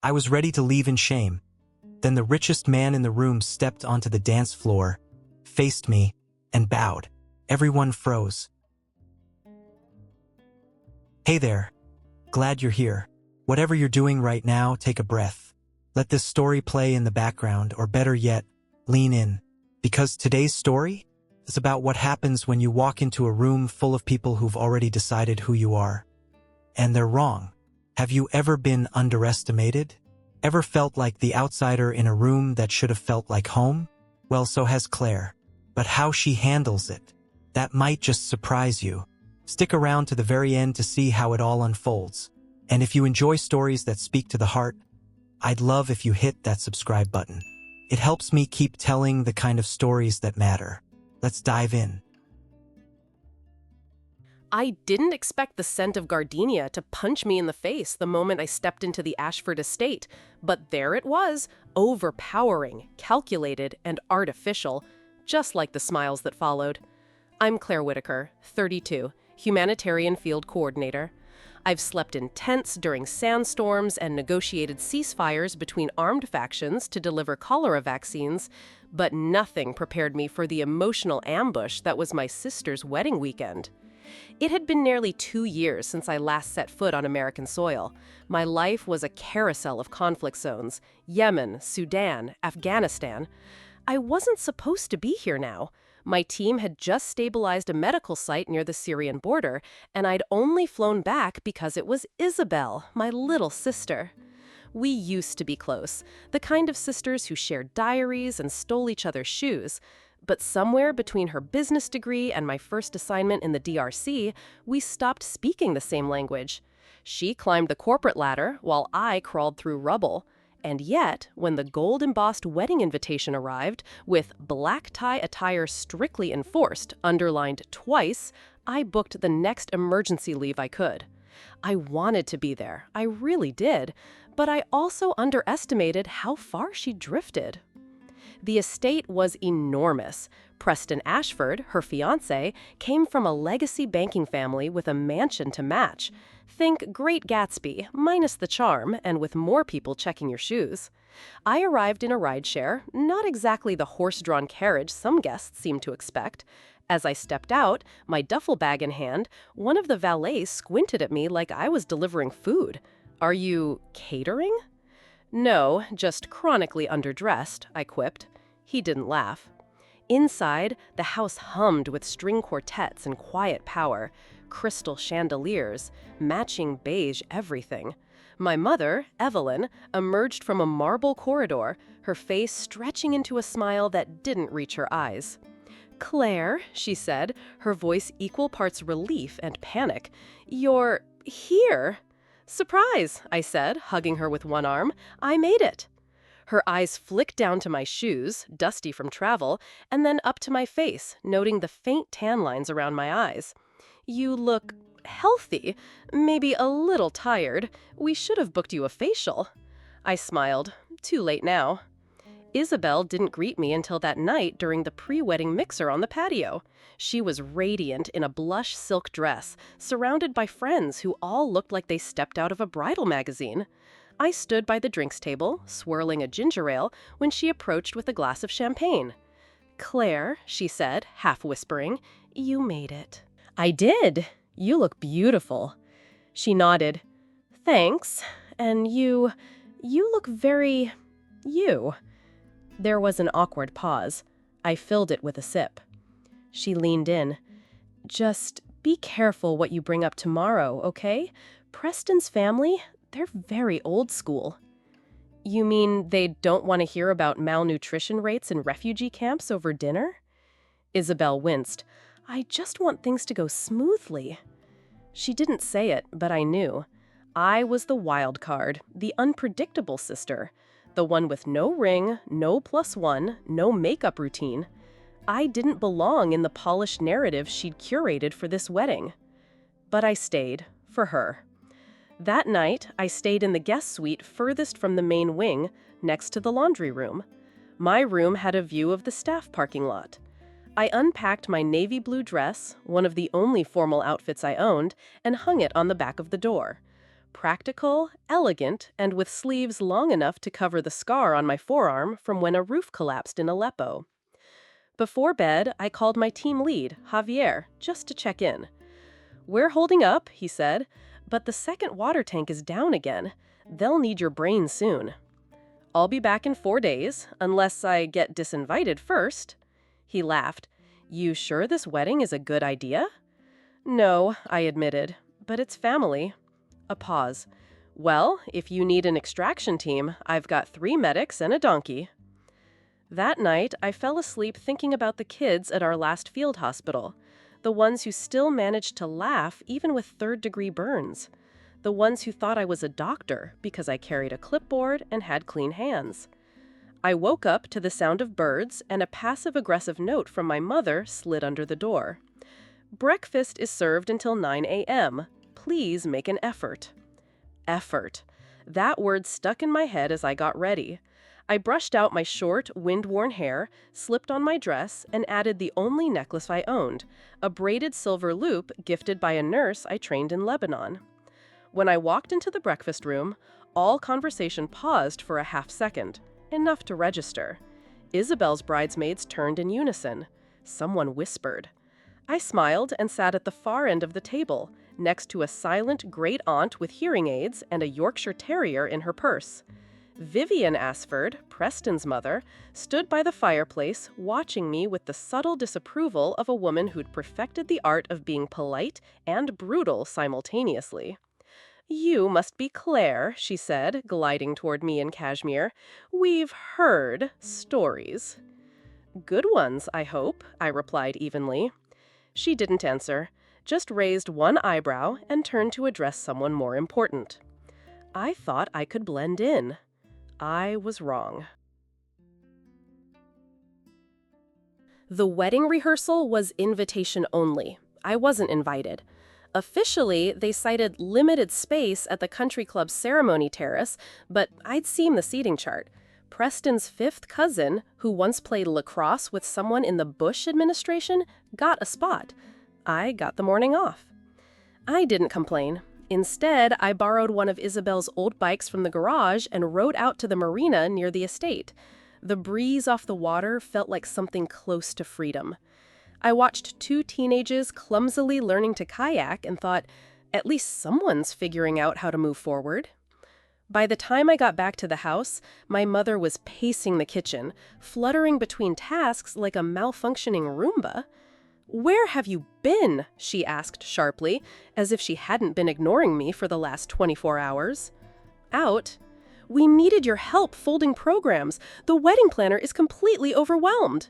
I was ready to leave in shame. Then the richest man in the room stepped onto the dance floor, faced me, and bowed. Everyone froze. Hey there. Glad you're here. Whatever you're doing right now, take a breath. Let this story play in the background, or better yet, lean in. Because today's story is about what happens when you walk into a room full of people who've already decided who you are. And they're wrong. Have you ever been underestimated? Ever felt like the outsider in a room that should have felt like home? Well, so has Claire. But how she handles it, that might just surprise you. Stick around to the very end to see how it all unfolds. And if you enjoy stories that speak to the heart, I'd love if you hit that subscribe button. It helps me keep telling the kind of stories that matter. Let's dive in. I didn't expect the scent of gardenia to punch me in the face the moment I stepped into the Ashford estate, but there it was, overpowering, calculated, and artificial, just like the smiles that followed. I'm Claire Whitaker, 32, humanitarian field coordinator. I've slept in tents during sandstorms and negotiated ceasefires between armed factions to deliver cholera vaccines, but nothing prepared me for the emotional ambush that was my sister's wedding weekend. It had been nearly 2 years since I last set foot on American soil. My life was a carousel of conflict zones: Yemen, Sudan, Afghanistan. I wasn't supposed to be here now. My team had just stabilized a medical site near the Syrian border, and I'd only flown back because it was Isabel, my little sister. We used to be close, the kind of sisters who shared diaries and stole each other's shoes. But somewhere between her business degree and my first assignment in the DRC, we stopped speaking the same language. She climbed the corporate ladder while I crawled through rubble. And yet, when the gold-embossed wedding invitation arrived, with black tie attire strictly enforced, underlined twice, I booked the next emergency leave I could. I wanted to be there, I really did, but I also underestimated how far she drifted. The estate was enormous. Preston Ashford, her fiancé, came from a legacy banking family with a mansion to match. Think Great Gatsby, minus the charm, and with more people checking your shoes. I arrived in a rideshare, not exactly the horse-drawn carriage some guests seemed to expect. As I stepped out, my duffel bag in hand, one of the valets squinted at me like I was delivering food. "Are you catering?" "No, just chronically underdressed," I quipped. He didn't laugh. Inside, the house hummed with string quartets and quiet power, crystal chandeliers, matching beige everything. My mother, Evelyn, emerged from a marble corridor, her face stretching into a smile that didn't reach her eyes. "Claire," she said, her voice equal parts relief and panic, "you're here." "Surprise," I said, hugging her with one arm. "I made it." Her eyes flicked down to my shoes, dusty from travel, and then up to my face, noting the faint tan lines around my eyes. "You look healthy, maybe a little tired. We should have booked you a facial." I smiled. Too late now. Isabel didn't greet me until that night during the pre-wedding mixer on the patio. She was radiant in a blush silk dress, surrounded by friends who all looked like they stepped out of a bridal magazine. I stood by the drinks table, swirling a ginger ale, when she approached with a glass of champagne. "Claire," she said, half whispering, "you made it." "I did. You look beautiful." She nodded. "Thanks. And you look very you." There was an awkward pause. I filled it with a sip. She leaned in. "Just be careful what you bring up tomorrow, okay? Preston's family, they're very old school." "You mean they don't want to hear about malnutrition rates in refugee camps over dinner?" Isabel winced. "I just want things to go smoothly." She didn't say it, but I knew. I was the wild card, the unpredictable sister. The one with no ring, no +1, no makeup routine. I didn't belong in the polished narrative she'd curated for this wedding. But I stayed, for her. That night, I stayed in the guest suite furthest from the main wing, next to the laundry room. My room had a view of the staff parking lot. I unpacked my navy blue dress, one of the only formal outfits I owned, and hung it on the back of the door. Practical, elegant, and with sleeves long enough to cover the scar on my forearm from when a roof collapsed in Aleppo. Before bed, I called my team lead, Javier, just to check in. "We're holding up," he said, "but the second water tank is down again. They'll need your brain soon." "I'll be back in 4 days, unless I get disinvited first." He laughed. "You sure this wedding is a good idea?" "No," I admitted, "but it's family." A pause. "Well, if you need an extraction team, I've got 3 medics and a donkey." That night, I fell asleep thinking about the kids at our last field hospital. The ones who still managed to laugh even with third-degree burns. The ones who thought I was a doctor because I carried a clipboard and had clean hands. I woke up to the sound of birds, and a passive-aggressive note from my mother slid under the door. "Breakfast is served until 9 a.m. Please make an effort." Effort. That word stuck in my head as I got ready. I brushed out my short, wind-worn hair, slipped on my dress, and added the only necklace I owned, a braided silver loop gifted by a nurse I trained in Lebanon. When I walked into the breakfast room, all conversation paused for a half-second, enough to register. Isabel's bridesmaids turned in unison. Someone whispered. I smiled and sat at the far end of the table, next to a silent great-aunt with hearing aids and a Yorkshire Terrier in her purse. Vivian Asford, Preston's mother, stood by the fireplace, watching me with the subtle disapproval of a woman who'd perfected the art of being polite and brutal simultaneously. "You must be Claire," she said, gliding toward me in cashmere. "We've heard stories." "Good ones, I hope," I replied evenly. She didn't answer, just raised one eyebrow and turned to address someone more important. I thought I could blend in. I was wrong. The wedding rehearsal was invitation only. I wasn't invited. Officially, they cited limited space at the country club's ceremony terrace, but I'd seen the seating chart. Preston's fifth cousin, who once played lacrosse with someone in the Bush administration, got a spot. I got the morning off. I didn't complain. Instead, I borrowed one of Isabel's old bikes from the garage and rode out to the marina near the estate. The breeze off the water felt like something close to freedom. I watched 2 teenagers clumsily learning to kayak and thought, at least someone's figuring out how to move forward. By the time I got back to the house, my mother was pacing the kitchen, fluttering between tasks like a malfunctioning Roomba. "Where have you been?" she asked sharply, as if she hadn't been ignoring me for the last 24 hours. "Out. We needed your help folding programs. The wedding planner is completely overwhelmed."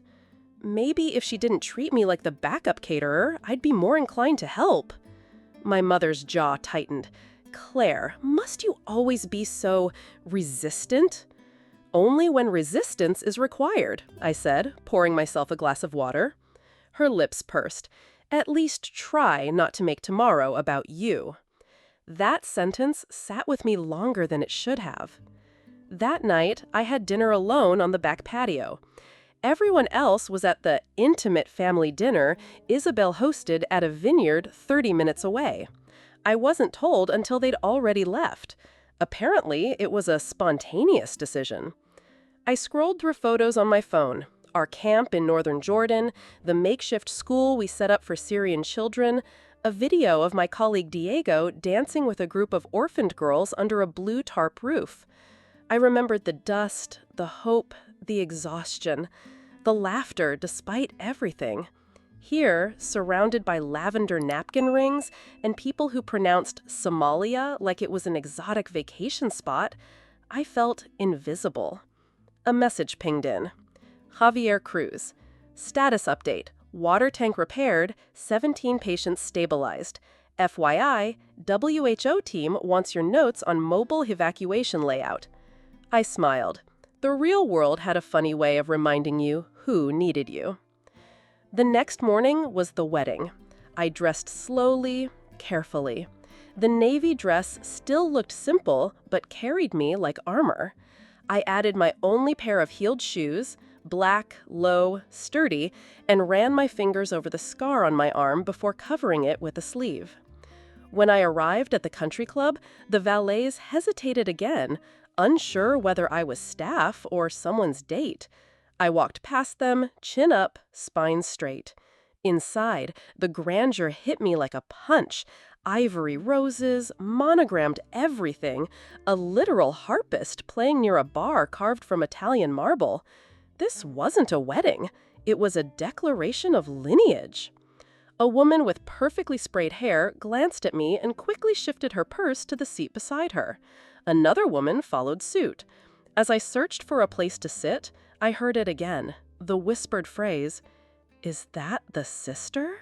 Maybe if she didn't treat me like the backup caterer, I'd be more inclined to help. My mother's jaw tightened. "Claire, must you always be so resistant?" "Only when resistance is required," I said, pouring myself a glass of water. Her lips pursed. "At least try not to make tomorrow about you." That sentence sat with me longer than it should have. That night, I had dinner alone on the back patio. Everyone else was at the intimate family dinner Isabel hosted at a vineyard 30 minutes away. I wasn't told until they'd already left. Apparently, it was a spontaneous decision. I scrolled through photos on my phone. Our camp in northern Jordan, the makeshift school we set up for Syrian children, a video of my colleague Diego dancing with a group of orphaned girls under a blue tarp roof. I remembered the dust, the hope, the exhaustion, the laughter despite everything. Here, surrounded by lavender napkin rings and people who pronounced Somalia like it was an exotic vacation spot, I felt invisible. A message pinged in. Javier Cruz. Status update. Water tank repaired, 17 patients stabilized. FYI, WHO team wants your notes on mobile evacuation layout. I smiled. The real world had a funny way of reminding you who needed you. The next morning was the wedding. I dressed slowly, carefully. The navy dress still looked simple, but carried me like armor. I added my only pair of heeled shoes, black, low, sturdy, and ran my fingers over the scar on my arm before covering it with a sleeve. When I arrived at the country club, the valets hesitated again, unsure whether I was staff or someone's date. I walked past them, chin up, spine straight. Inside, the grandeur hit me like a punch. Ivory roses, monogrammed everything, a literal harpist playing near a bar carved from Italian marble. This wasn't a wedding. It was a declaration of lineage. A woman with perfectly sprayed hair glanced at me and quickly shifted her purse to the seat beside her. Another woman followed suit. As I searched for a place to sit, I heard it again, the whispered phrase, "Is that the sister?"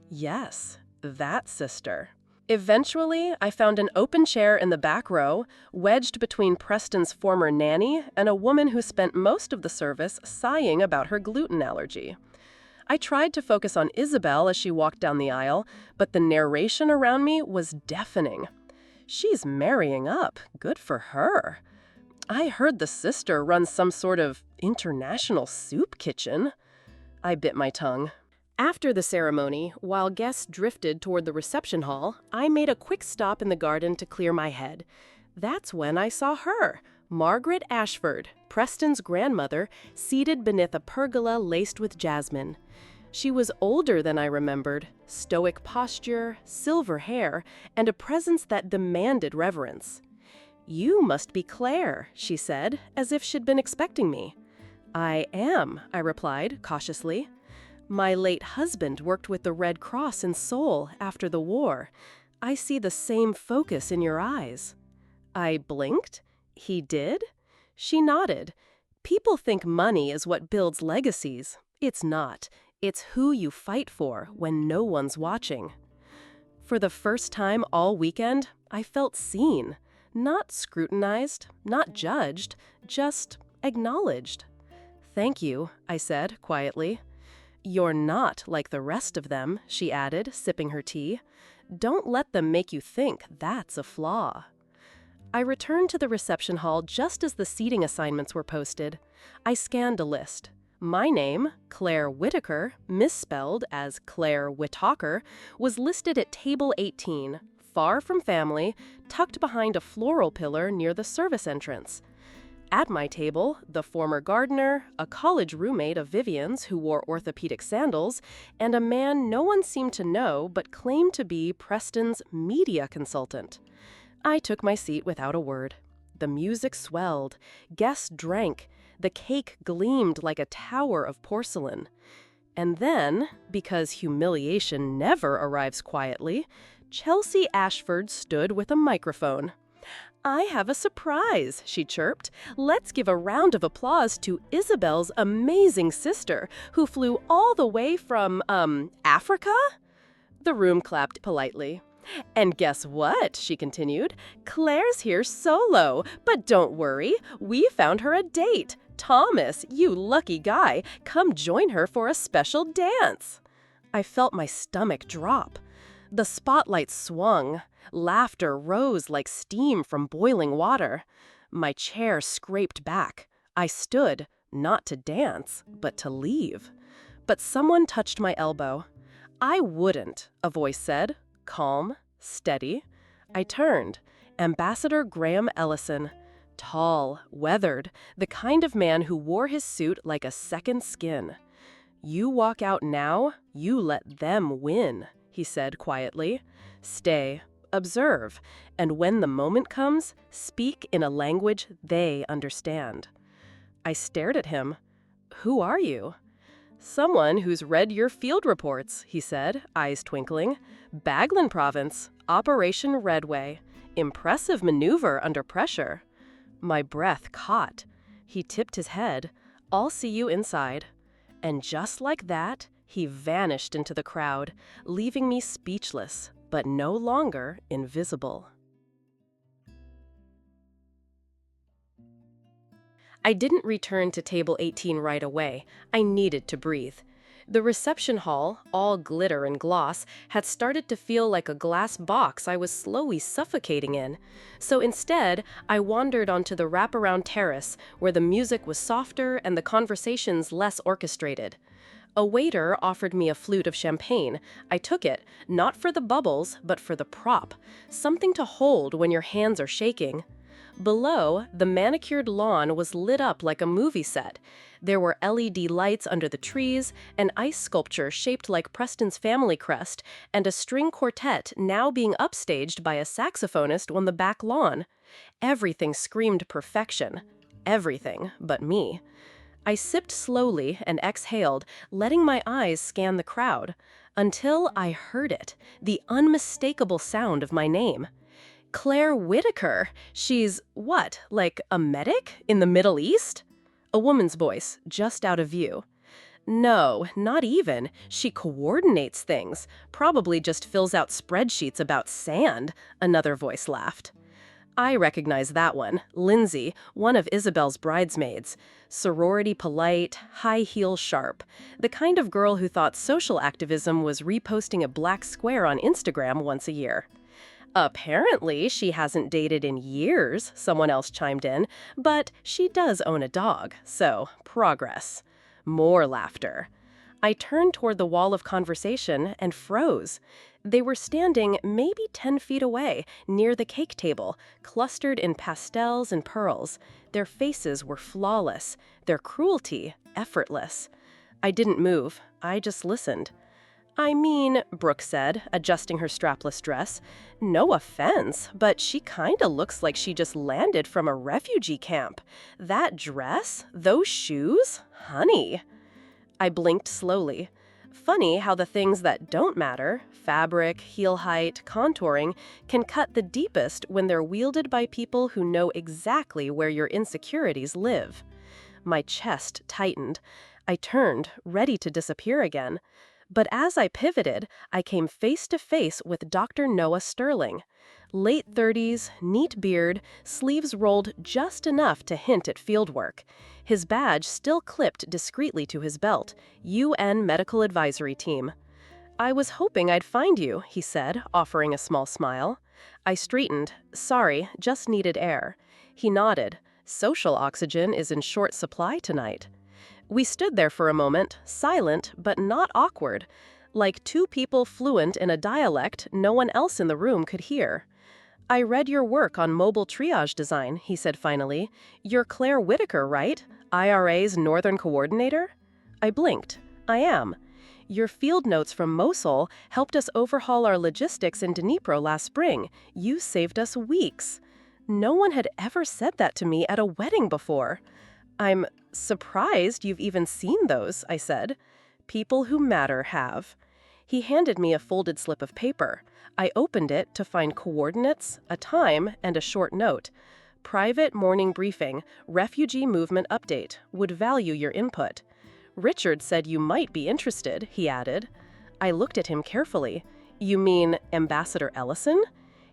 Yes, that sister. Eventually, I found an open chair in the back row, wedged between Preston's former nanny and a woman who spent most of the service sighing about her gluten allergy. I tried to focus on Isabel as she walked down the aisle, but the narration around me was deafening. She's marrying up. Good for her. I heard the sister runs some sort of international soup kitchen. I bit my tongue. After the ceremony, while guests drifted toward the reception hall, I made a quick stop in the garden to clear my head. That's when I saw her, Margaret Ashford, Preston's grandmother, seated beneath a pergola laced with jasmine. She was older than I remembered, stoic posture, silver hair, and a presence that demanded reverence. "You must be Claire," she said, as if she'd been expecting me. "I am," I replied, cautiously. "My late husband worked with the Red Cross in Seoul after the war. I see the same focus in your eyes." I blinked. "He did?" She nodded. "People think money is what builds legacies. It's not. It's who you fight for when no one's watching." For the first time all weekend, I felt seen. Not scrutinized, not judged, just acknowledged. "Thank you," I said quietly. "You're not like the rest of them," she added, sipping her tea. "Don't let them make you think that's a flaw." I returned to the reception hall just as the seating assignments were posted. I scanned a list. My name, Claire Whitaker, misspelled as Claire Whitaker, was listed at table 18, far from family, tucked behind a floral pillar near the service entrance. At my table, the former gardener, a college roommate of Vivian's who wore orthopedic sandals, and a man no one seemed to know but claimed to be Preston's media consultant. I took my seat without a word. The music swelled, guests drank, the cake gleamed like a tower of porcelain. And then, because humiliation never arrives quietly, Chelsea Ashford stood with a microphone. "I have a surprise," she chirped. "Let's give a round of applause to Isabel's amazing sister, who flew all the way from, Africa?" The room clapped politely. "And guess what?" she continued. "Claire's here solo, but don't worry, we found her a date. Thomas, you lucky guy, come join her for a special dance." I felt my stomach drop. The spotlight swung. Laughter rose like steam from boiling water. My chair scraped back. I stood, not to dance, but to leave. But someone touched my elbow. "I wouldn't," a voice said, calm, steady. I turned. Ambassador Graham Ellison. Tall, weathered, the kind of man who wore his suit like a second skin. "You walk out now, you let them win," he said quietly. "Stay, observe, and when the moment comes, speak in a language they understand." I stared at him. "Who are you?" "Someone who's read your field reports," he said, eyes twinkling. "Baghlan Province, Operation Redway. Impressive maneuver under pressure." My breath caught. He tipped his head. "I'll see you inside." And just like that, he vanished into the crowd, leaving me speechless, but no longer invisible. I didn't return to table 18 right away. I needed to breathe. The reception hall, all glitter and gloss, had started to feel like a glass box I was slowly suffocating in. So instead, I wandered onto the wraparound terrace, where the music was softer and the conversations less orchestrated. A waiter offered me a flute of champagne. I took it, not for the bubbles, but for the prop. Something to hold when your hands are shaking. Below, the manicured lawn was lit up like a movie set. There were LED lights under the trees, an ice sculpture shaped like Preston's family crest, and a string quartet now being upstaged by a saxophonist on the back lawn. Everything screamed perfection. Everything but me. I sipped slowly and exhaled, letting my eyes scan the crowd, until I heard it, the unmistakable sound of my name. Claire Whitaker. She's, what, like a medic in the Middle East? A woman's voice, just out of view. No, not even. She coordinates things. Probably just fills out spreadsheets about sand, another voice laughed. I recognize that one. Lindsay, one of Isabel's bridesmaids. Sorority polite, high heel sharp. The kind of girl who thought social activism was reposting a black square on Instagram once a year. Apparently, she hasn't dated in years, someone else chimed in, but she does own a dog, so progress. More laughter. I turned toward the wall of conversation and froze. They were standing maybe 10 feet away, near the cake table, clustered in pastels and pearls. Their faces were flawless, their cruelty effortless. I didn't move, I just listened. I mean, Brooke said, adjusting her strapless dress, no offense, but she kinda looks like she just landed from a refugee camp. That dress? Those shoes? Honey. I blinked slowly. Funny how the things that don't matter, fabric, heel height, contouring, can cut the deepest when they're wielded by people who know exactly where your insecurities live. My chest tightened. I turned, ready to disappear again. But as I pivoted, I came face to face with Dr. Noah Sterling. Late 30s, neat beard, sleeves rolled just enough to hint at fieldwork. His badge still clipped discreetly to his belt, UN Medical Advisory Team. I was hoping I'd find you, he said, offering a small smile. I straightened. Sorry, just needed air. He nodded. Social oxygen is in short supply tonight. We stood there for a moment, silent but not awkward, like two people fluent in a dialect no one else in the room could hear. I read your work on mobile triage design, he said finally. You're Claire Whitaker, right? IRA's Northern Coordinator? I blinked. I am. Your field notes from Mosul helped us overhaul our logistics in Dnipro last spring. You saved us weeks. No one had ever said that to me at a wedding before. I'm surprised you've even seen those, I said. People who matter have. He handed me a folded slip of paper. I opened it to find coordinates, a time, and a short note. Private morning briefing, refugee movement update, would value your input. Richard said you might be interested, he added. I looked at him carefully. You mean Ambassador Ellison?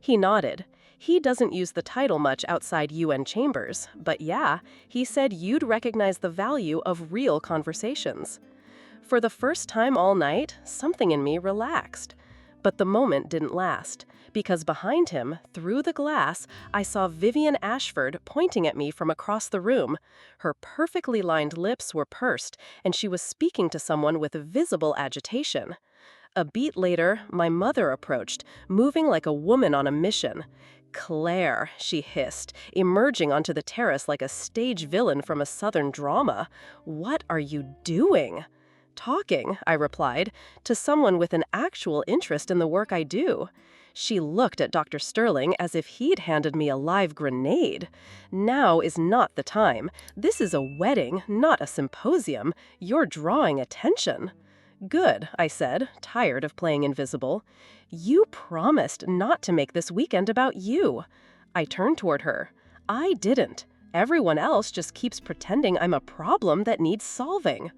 He nodded. He doesn't use the title much outside UN chambers, but yeah, he said you'd recognize the value of real conversations. For the first time all night, something in me relaxed. But the moment didn't last, because behind him, through the glass, I saw Vivian Ashford pointing at me from across the room. Her perfectly lined lips were pursed, and she was speaking to someone with visible agitation. A beat later, my mother approached, moving like a woman on a mission. Claire, she hissed, emerging onto the terrace like a stage villain from a southern drama. What are you doing? Talking, I replied, to someone with an actual interest in the work I do. She looked at Dr. Sterling as if he'd handed me a live grenade. Now is not the time. This is a wedding, not a symposium. You're drawing attention. Good, I said, tired of playing invisible. You promised not to make this weekend about you. I turned toward her. I didn't. Everyone else just keeps pretending I'm a problem that needs solving.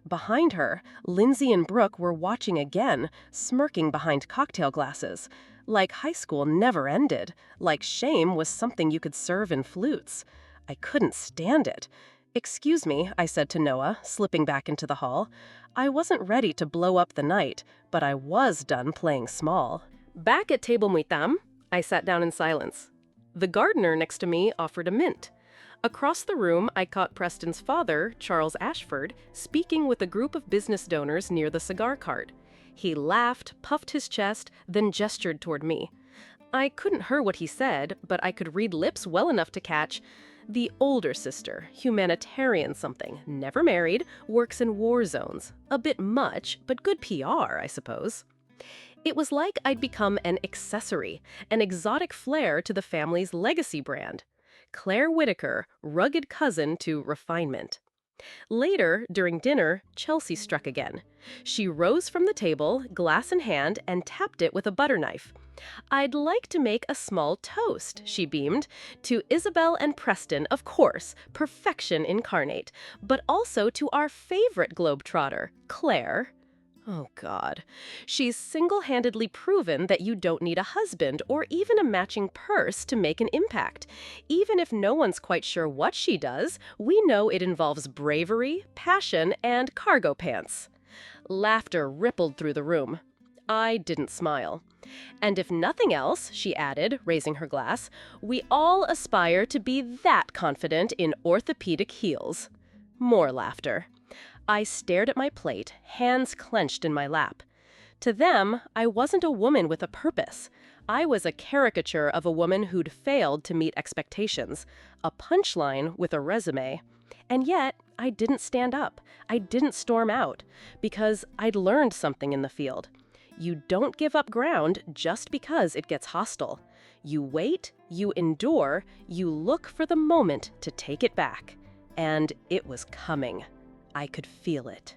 Behind her, Lindsay and Brooke were watching again, smirking behind cocktail glasses. Like high school never ended, like shame was something you could serve in flutes. I couldn't stand it. Excuse me, I said to Noah, slipping back into the hall. I wasn't ready to blow up the night, but I was done playing small. Back at table Muitam, I sat down in silence. The gardener next to me offered a mint. Across the room, I caught Preston's father, Charles Ashford, speaking with a group of business donors near the cigar cart. He laughed, puffed his chest, then gestured toward me. I couldn't hear what he said, but I could read lips well enough to catch. The older sister, humanitarian something, never married, works in war zones. A bit much, but good PR, I suppose. It was like I'd become an accessory, an exotic flair to the family's legacy brand. Claire Whitaker, rugged cousin to refinement. Later, during dinner, Chelsea struck again. She rose from the table, glass in hand, and tapped it with a butter knife. "I'd like to make a small toast," she beamed, "to Isabel and Preston, of course, perfection incarnate, but also to our favorite globetrotter, Claire." Oh, God. She's single-handedly proven that you don't need a husband or even a matching purse to make an impact. Even if no one's quite sure what she does, we know it involves bravery, passion, and cargo pants. Laughter rippled through the room. I didn't smile. "And if nothing else," she added, raising her glass, "we all aspire to be that confident in orthopedic heels." More laughter. I stared at my plate, hands clenched in my lap. To them, I wasn't a woman with a purpose. I was a caricature of a woman who'd failed to meet expectations, a punchline with a resume. And yet, I didn't stand up. I didn't storm out, because I'd learned something in the field. You don't give up ground just because it gets hostile. You wait, you endure, you look for the moment to take it back. And it was coming. I could feel it.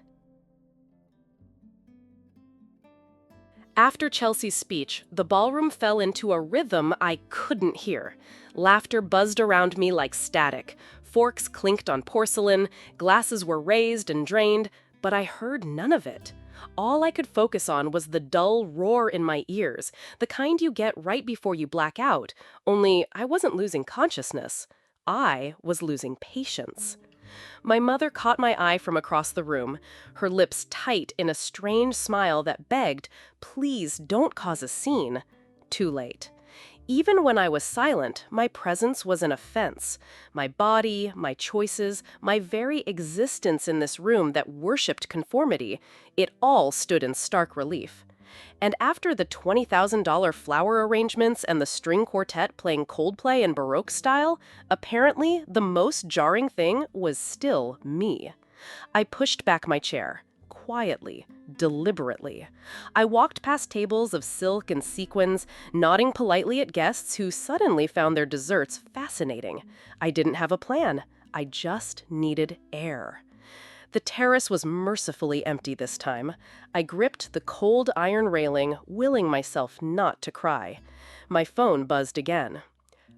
After Chelsea's speech, the ballroom fell into a rhythm I couldn't hear. Laughter buzzed around me like static. Forks clinked on porcelain, glasses were raised and drained, but I heard none of it. All I could focus on was the dull roar in my ears, the kind you get right before you black out, only I wasn't losing consciousness. I was losing patience. My mother caught my eye from across the room, her lips tight in a strange smile that begged, "Please don't cause a scene." Too late. Even when I was silent, my presence was an offense. My body, my choices, my very existence in this room that worshipped conformity, it all stood in stark relief. And after the $20,000 flower arrangements and the string quartet playing Coldplay in Baroque style, apparently the most jarring thing was still me. I pushed back my chair, quietly, deliberately. I walked past tables of silk and sequins, nodding politely at guests who suddenly found their desserts fascinating. I didn't have a plan. I just needed air. The terrace was mercifully empty this time. I gripped the cold iron railing, willing myself not to cry. My phone buzzed again.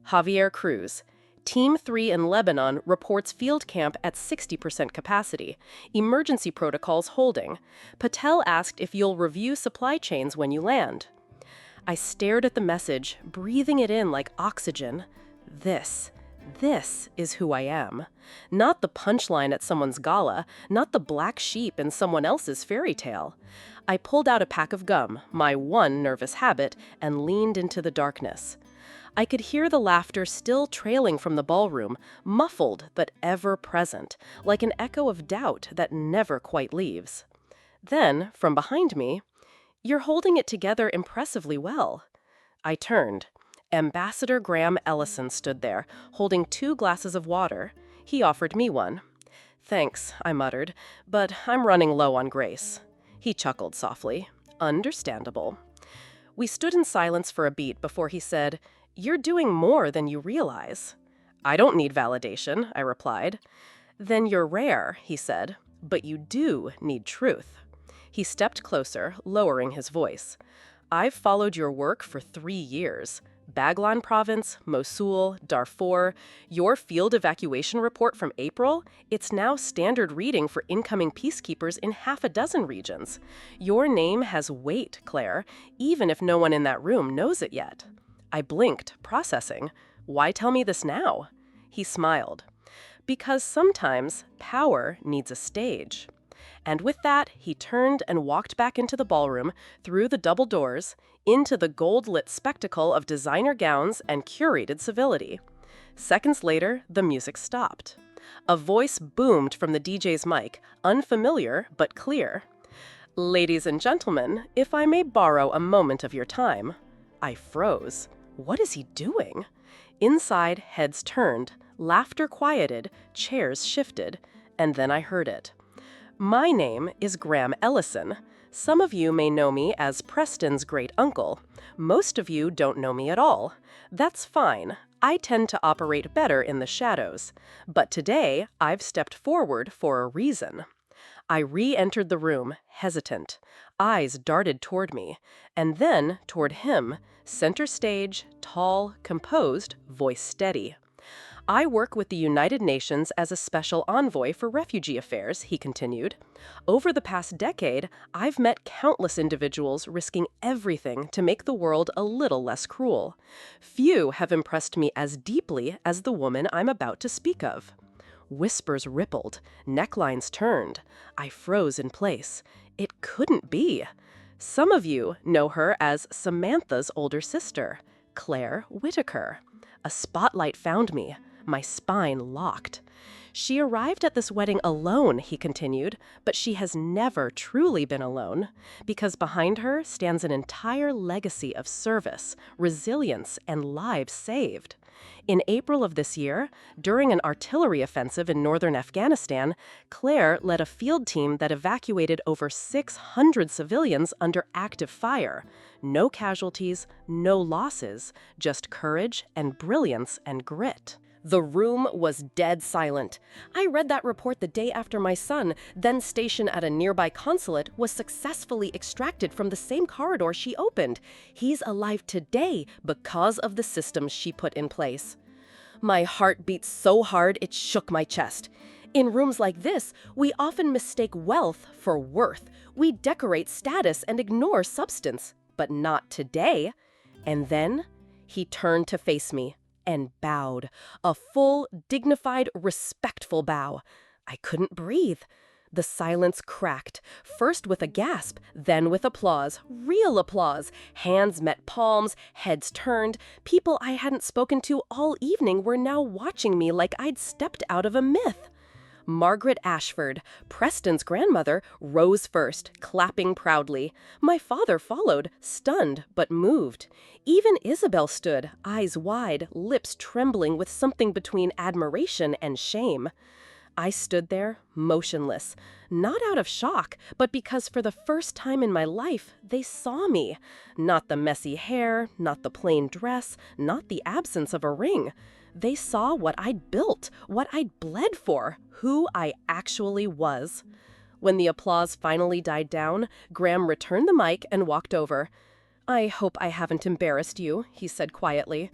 Javier Cruz. Team 3 in Lebanon reports field camp at 60% capacity. Emergency protocols holding. Patel asked if you'll review supply chains when you land. I stared at the message, breathing it in like oxygen. This is who I am. Not the punchline at someone's gala, not the black sheep in someone else's fairy tale. I pulled out a pack of gum, my one nervous habit, and leaned into the darkness. I could hear the laughter still trailing from the ballroom, muffled but ever present, like an echo of doubt that never quite leaves. Then, from behind me, "You're holding it together impressively well." I turned. Ambassador Graham Ellison stood there, holding 2 glasses of water. He offered me one. "Thanks," I muttered, "but I'm running low on grace." He chuckled softly. "Understandable." We stood in silence for a beat before he said, "You're doing more than you realize." "I don't need validation," I replied. "Then you're rare," he said, "but you do need truth." He stepped closer, lowering his voice. "I've followed your work for 3 years. Baghlan Province, Mosul, Darfur, your field evacuation report from April, it's now standard reading for incoming peacekeepers in half a dozen regions. Your name has weight, Claire, even if no one in that room knows it yet." I blinked, processing. "Why tell me this now?" He smiled. "Because sometimes power needs a stage." And with that, he turned and walked back into the ballroom, through the double doors, into the gold-lit spectacle of designer gowns and curated civility. Seconds later, the music stopped. A voice boomed from the DJ's mic, unfamiliar but clear. "Ladies and gentlemen, if I may borrow a moment of your time." I froze. What is he doing? Inside, heads turned, laughter quieted, chairs shifted, and then I heard it. "My name is Graham Ellison. Some of you may know me as Preston's great uncle. Most of you don't know me at all. That's fine. I tend to operate better in the shadows. But today, I've stepped forward for a reason." I re-entered the room, hesitant. Eyes darted toward me, and then toward him, center stage, tall, composed, voice steady. "I work with the United Nations as a special envoy for refugee affairs," he continued. "Over the past decade, I've met countless individuals risking everything to make the world a little less cruel. Few have impressed me as deeply as the woman I'm about to speak of." Whispers rippled, necklines turned. I froze in place. It couldn't be. Some of you know her as Samantha's older sister, Claire Whitaker. A spotlight found me. My spine locked. "She arrived at this wedding alone," he continued, "but she has never truly been alone, because behind her stands an entire legacy of service, resilience, and lives saved. In April of this year, during an artillery offensive in northern Afghanistan, Claire led a field team that evacuated over 600 civilians under active fire. No casualties, no losses, just courage and brilliance and grit." The room was dead silent. I read that report the day after my son, then stationed at a nearby consulate, was successfully extracted from the same corridor she opened. He's alive today because of the systems she put in place. My heart beat so hard it shook my chest. In rooms like this, we often mistake wealth for worth. We decorate status and ignore substance, but not today. And then he turned to face me and bowed, a full, dignified, respectful bow. I couldn't breathe. The silence cracked, first with a gasp, then with applause, real applause. Hands met palms, heads turned. People I hadn't spoken to all evening were now watching me like I'd stepped out of a myth. Margaret Ashford, Preston's grandmother, rose first, clapping proudly. My father followed, stunned but moved. Even Isabel stood, eyes wide, lips trembling with something between admiration and shame. I stood there, motionless, not out of shock, but because for the first time in my life, they saw me. Not the messy hair, not the plain dress, not the absence of a ring. They saw what I'd built, what I'd bled for, who I actually was. When the applause finally died down, Graham returned the mic and walked over. "I hope I haven't embarrassed you," he said quietly.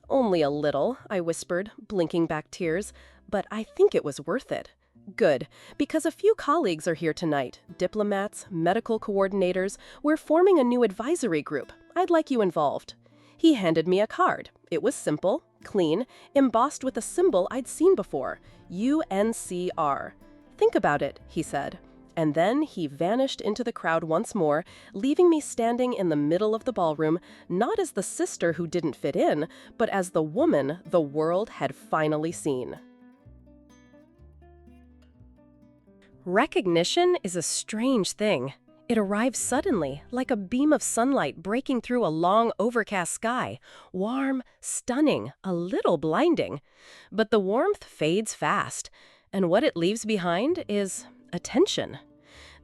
"Only a little," I whispered, blinking back tears, "but I think it was worth it." "Good, because a few colleagues are here tonight, diplomats, medical coordinators. We're forming a new advisory group. I'd like you involved." He handed me a card. It was simple, clean, embossed with a symbol I'd seen before, UNCR. "Think about it," he said. And then he vanished into the crowd once more, leaving me standing in the middle of the ballroom, not as the sister who didn't fit in, but as the woman the world had finally seen. Recognition is a strange thing. It arrives suddenly, like a beam of sunlight breaking through a long, overcast sky. Warm, stunning, a little blinding. But the warmth fades fast, and what it leaves behind is attention.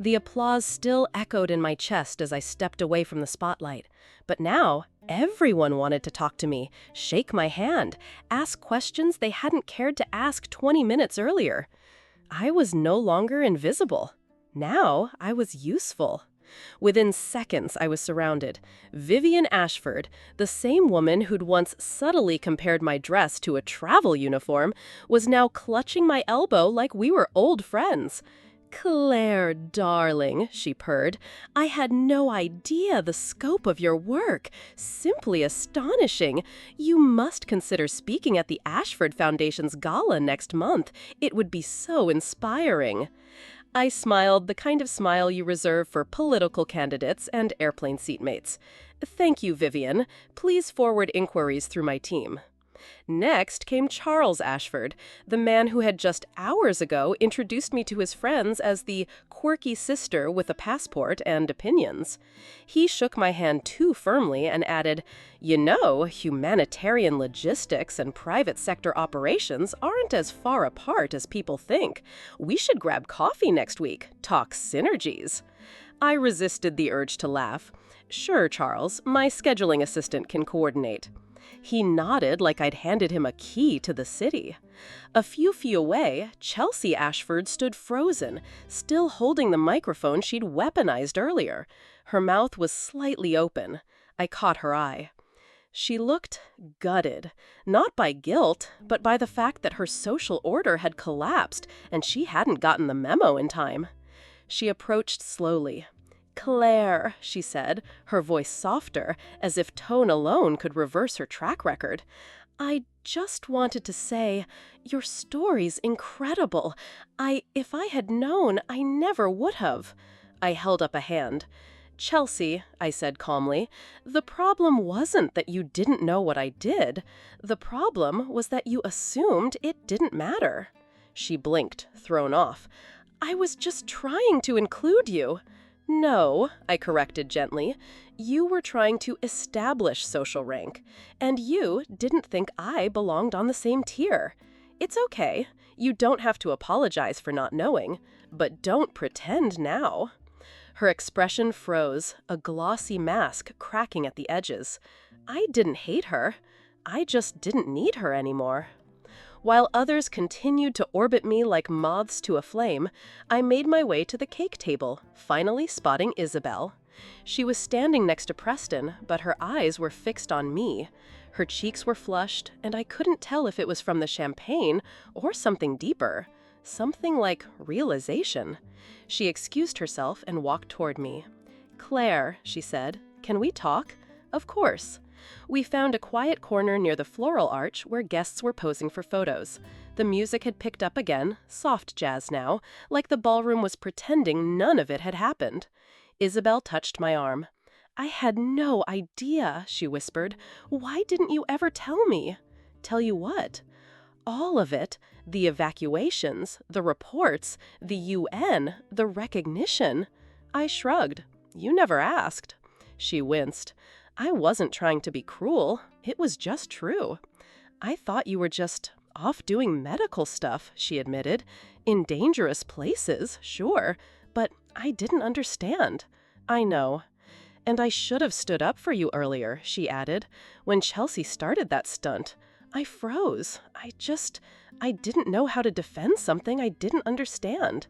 The applause still echoed in my chest as I stepped away from the spotlight. But now, everyone wanted to talk to me, shake my hand, ask questions they hadn't cared to ask 20 minutes earlier. I was no longer invisible. Now I was useful. Within seconds, I was surrounded. Vivian Ashford, the same woman who'd once subtly compared my dress to a travel uniform, was now clutching my elbow like we were old friends. "Claire, darling," she purred, "I had no idea the scope of your work. Simply astonishing. You must consider speaking at the Ashford Foundation's gala next month. It would be so inspiring." I smiled, the kind of smile you reserve for political candidates and airplane seatmates. "Thank you, Vivian. Please forward inquiries through my team." Next came Charles Ashford, the man who had just hours ago introduced me to his friends as the quirky sister with a passport and opinions. He shook my hand too firmly and added, "You know, humanitarian logistics and private sector operations aren't as far apart as people think. We should grab coffee next week, talk synergies." I resisted the urge to laugh. "Sure, Charles, my scheduling assistant can coordinate." He nodded like I'd handed him a key to the city. A few feet away, Chelsea Ashford stood frozen, still holding the microphone she'd weaponized earlier. Her mouth was slightly open. I caught her eye. She looked gutted, not by guilt, but by the fact that her social order had collapsed and she hadn't gotten the memo in time. She approached slowly. "Claire," she said, her voice softer, as if tone alone could reverse her track record. "I just wanted to say, your story's incredible. If I had known, I never would have." I held up a hand. "Chelsea," I said calmly, "the problem wasn't that you didn't know what I did. The problem was that you assumed it didn't matter." She blinked, thrown off. "I was just trying to include you." "No," I corrected gently, "you were trying to establish social rank, and you didn't think I belonged on the same tier. It's okay. You don't have to apologize for not knowing, but don't pretend now." Her expression froze, a glossy mask cracking at the edges. I didn't hate her. I just didn't need her anymore. While others continued to orbit me like moths to a flame, I made my way to the cake table, finally spotting Isabel. She was standing next to Preston, but her eyes were fixed on me. Her cheeks were flushed, and I couldn't tell if it was from the champagne or something deeper, something like realization. She excused herself and walked toward me. "Claire," she said, "can we talk?" "Of course." We found a quiet corner near the floral arch where guests were posing for photos. The music had picked up again, soft jazz now, like the ballroom was pretending none of it had happened. Isabel touched my arm. "I had no idea," she whispered. "Why didn't you ever tell me?" "Tell you what?" "All of it. The evacuations, the reports, the UN, the recognition." I shrugged. "You never asked." She winced. "I wasn't trying to be cruel. It was just true." "I thought you were just off doing medical stuff," she admitted. "In dangerous places, sure, but I didn't understand." "I know. And I should have stood up for you earlier," she added. "When Chelsea started that stunt, I froze. I didn't know how to defend something I didn't understand."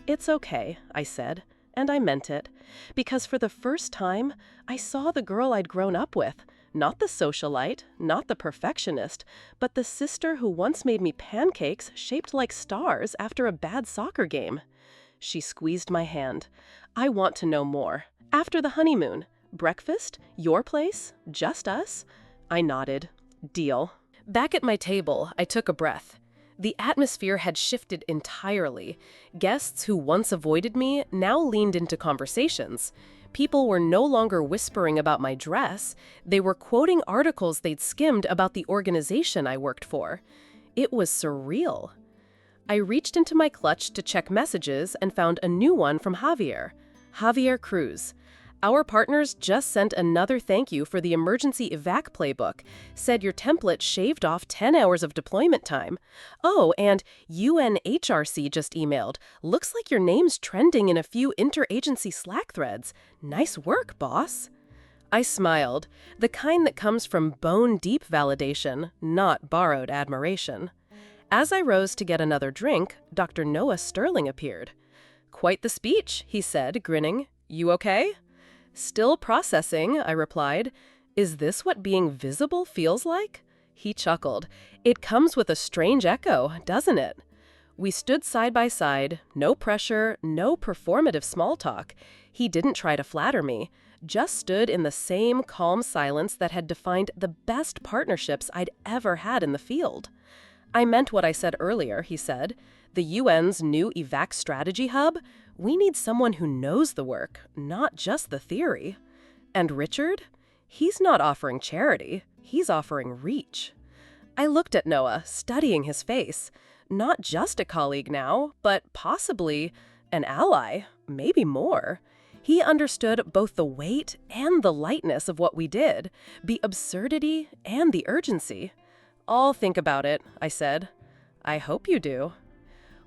"It's okay," I said. And I meant it, because for the first time, I saw the girl I'd grown up with, not the socialite, not the perfectionist, but the sister who once made me pancakes shaped like stars after a bad soccer game. She squeezed my hand. "I want to know more. After the honeymoon, breakfast, your place, just us?" I nodded. "Deal." Back at my table, I took a breath. The atmosphere had shifted entirely. Guests who once avoided me now leaned into conversations. People were no longer whispering about my dress. They were quoting articles they'd skimmed about the organization I worked for. It was surreal. I reached into my clutch to check messages and found a new one from Javier. Javier Cruz. "Our partners just sent another thank you for the emergency evac playbook. Said your template shaved off 10 hours of deployment time. Oh, and UNHRC just emailed. Looks like your name's trending in a few interagency Slack threads. Nice work, boss." I smiled, the kind that comes from bone-deep validation, not borrowed admiration. As I rose to get another drink, Dr. Noah Sterling appeared. "Quite the speech," he said, grinning. "You okay?" "Still processing," I replied. "Is this what being visible feels like?" He chuckled. "It comes with a strange echo, doesn't it?" We stood side by side, no pressure, no performative small talk. He didn't try to flatter me, just stood in the same calm silence that had defined the best partnerships I'd ever had in the field. "I meant what I said earlier," he said. "The UN's new evac strategy hub? We need someone who knows the work, not just the theory." "And Richard? He's not offering charity. He's offering reach." I looked at Noah, studying his face. Not just a colleague now, but possibly an ally, maybe more. He understood both the weight and the lightness of what we did, the absurdity and the urgency. "I'll think about it," I said. "I hope you do."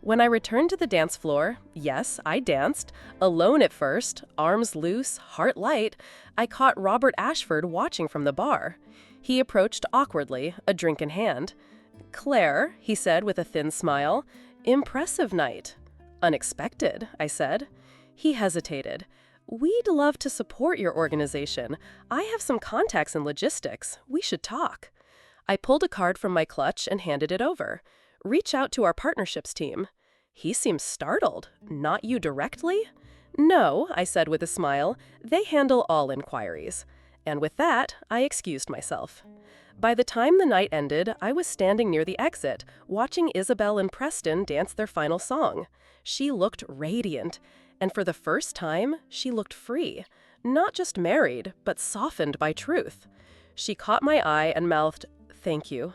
When I returned to the dance floor, yes, I danced, alone at first, arms loose, heart light, I caught Robert Ashford watching from the bar. He approached awkwardly, a drink in hand. "Claire," he said with a thin smile, "impressive night." "Unexpected," I said. He hesitated. "We'd love to support your organization. I have some contacts in logistics. We should talk." I pulled a card from my clutch and handed it over. "Reach out to our partnerships team." He seemed startled. "Not you directly?" "No," I said with a smile. "They handle all inquiries." And with that, I excused myself. By the time the night ended, I was standing near the exit, watching Isabel and Preston dance their final song. She looked radiant, and for the first time, she looked free. Not just married, but softened by truth. She caught my eye and mouthed, "Thank you."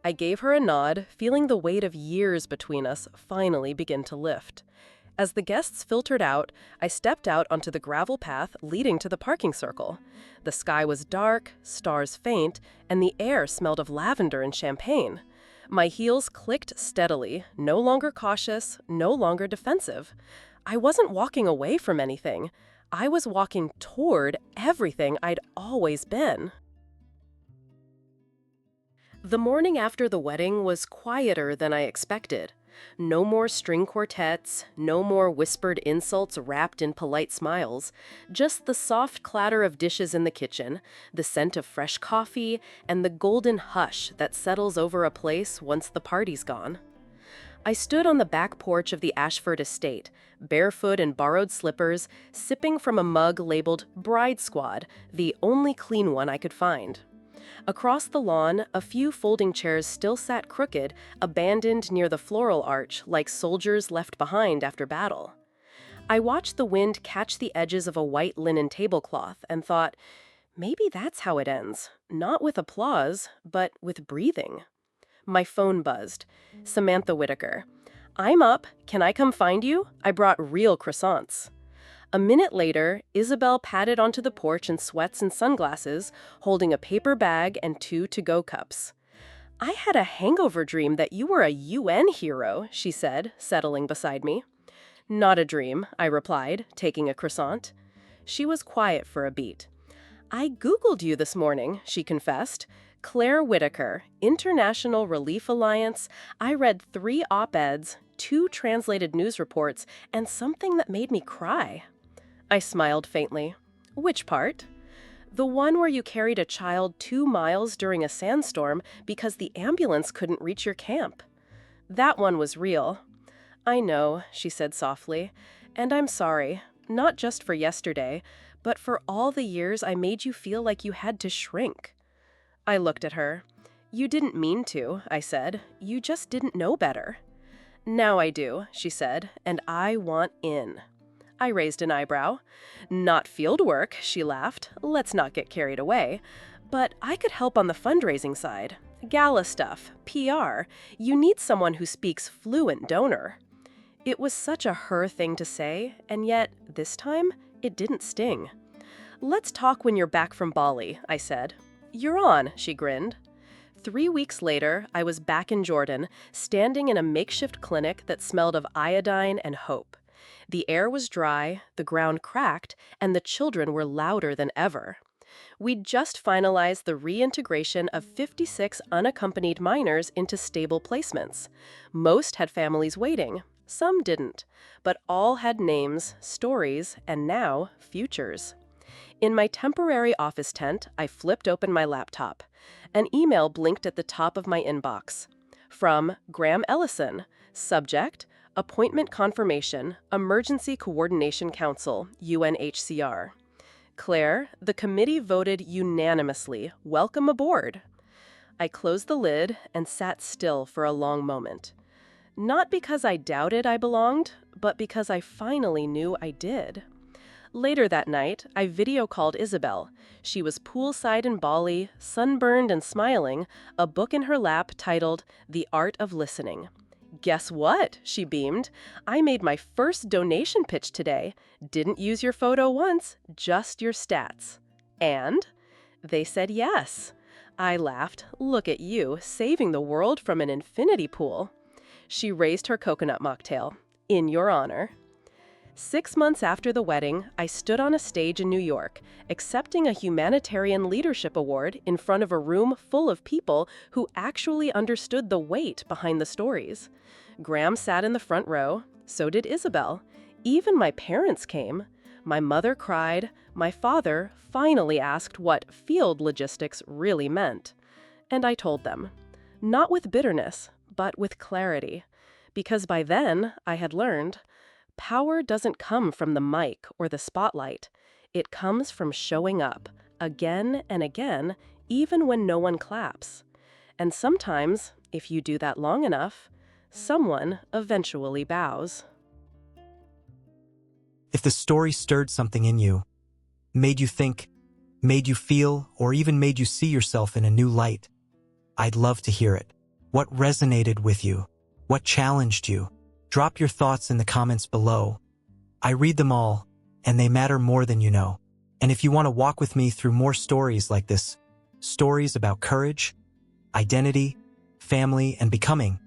I gave her a nod, feeling the weight of years between us finally begin to lift. As the guests filtered out, I stepped out onto the gravel path leading to the parking circle. The sky was dark, stars faint, and the air smelled of lavender and champagne. My heels clicked steadily, no longer cautious, no longer defensive. I wasn't walking away from anything. I was walking toward everything I'd always been. The morning after the wedding was quieter than I expected. No more string quartets, no more whispered insults wrapped in polite smiles, just the soft clatter of dishes in the kitchen, the scent of fresh coffee, and the golden hush that settles over a place once the party's gone. I stood on the back porch of the Ashford estate, barefoot in borrowed slippers, sipping from a mug labeled Bride Squad, the only clean one I could find. Across the lawn, a few folding chairs still sat crooked, abandoned near the floral arch like soldiers left behind after battle. I watched the wind catch the edges of a white linen tablecloth and thought, maybe that's how it ends. Not with applause, but with breathing. My phone buzzed. Samantha Whitaker. "I'm up. Can I come find you? I brought real croissants." A minute later, Isabel padded onto the porch in sweats and sunglasses, holding a paper bag and 2 to-go cups. "I had a hangover dream that you were a UN hero," she said, settling beside me. "Not a dream," I replied, taking a croissant. She was quiet for a beat. "I Googled you this morning," she confessed. "Claire Whitaker, International Relief Alliance. I read 3 op-eds, 2 translated news reports, and something that made me cry." I smiled faintly. "Which part?" "The one where you carried a child 2 miles during a sandstorm because the ambulance couldn't reach your camp." "That one was real." "I know," she said softly, "and I'm sorry, not just for yesterday, but for all the years I made you feel like you had to shrink." I looked at her. "You didn't mean to," I said. "You just didn't know better." "Now I do," she said, "and I want in." I raised an eyebrow. "Not field work," she laughed. "Let's not get carried away. But I could help on the fundraising side. Gala stuff, PR. You need someone who speaks fluent donor." It was such a her thing to say, and yet, this time, it didn't sting. "Let's talk when you're back from Bali," I said. "You're on," she grinned. 3 weeks later, I was back in Jordan, standing in a makeshift clinic that smelled of iodine and hope. The air was dry, the ground cracked, and the children were louder than ever. We'd just finalized the reintegration of 56 unaccompanied minors into stable placements. Most had families waiting, some didn't, but all had names, stories, and now, futures. In my temporary office tent, I flipped open my laptop. An email blinked at the top of my inbox. From Graham Ellison, subject, Appointment Confirmation, Emergency Coordination Council, UNHCR. "Claire, the committee voted unanimously. Welcome aboard." I closed the lid and sat still for a long moment. Not because I doubted I belonged, but because I finally knew I did. Later that night, I video called Isabel. She was poolside in Bali, sunburned and smiling, a book in her lap titled The Art of Listening. "Guess what?" she beamed. "I made my first donation pitch today. Didn't use your photo once, just your stats." And they said yes. I laughed. "Look at you, saving the world from an infinity pool." She raised her coconut mocktail. "In your honor." 6 months after the wedding, I stood on a stage in New York, accepting a humanitarian leadership award in front of a room full of people who actually understood the weight behind the stories. Graham sat in the front row, so did Isabel. Even my parents came. My mother cried. My father finally asked what field logistics really meant. And I told them. Not with bitterness, but with clarity. Because by then, I had learned, power doesn't come from the mic or the spotlight. It comes from showing up, again and again, even when no one claps. And sometimes, if you do that long enough, someone eventually bows. If the story stirred something in you, made you think, made you feel, or even made you see yourself in a new light, I'd love to hear it. What resonated with you? What challenged you? Drop your thoughts in the comments below. I read them all, and they matter more than you know. And if you want to walk with me through more stories like this, stories about courage, identity, family, and becoming,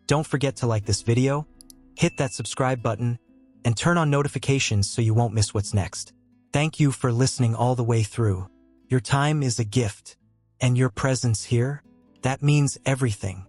don't forget to like this video, hit that subscribe button, and turn on notifications so you won't miss what's next. Thank you for listening all the way through. Your time is a gift, and your presence here, that means everything.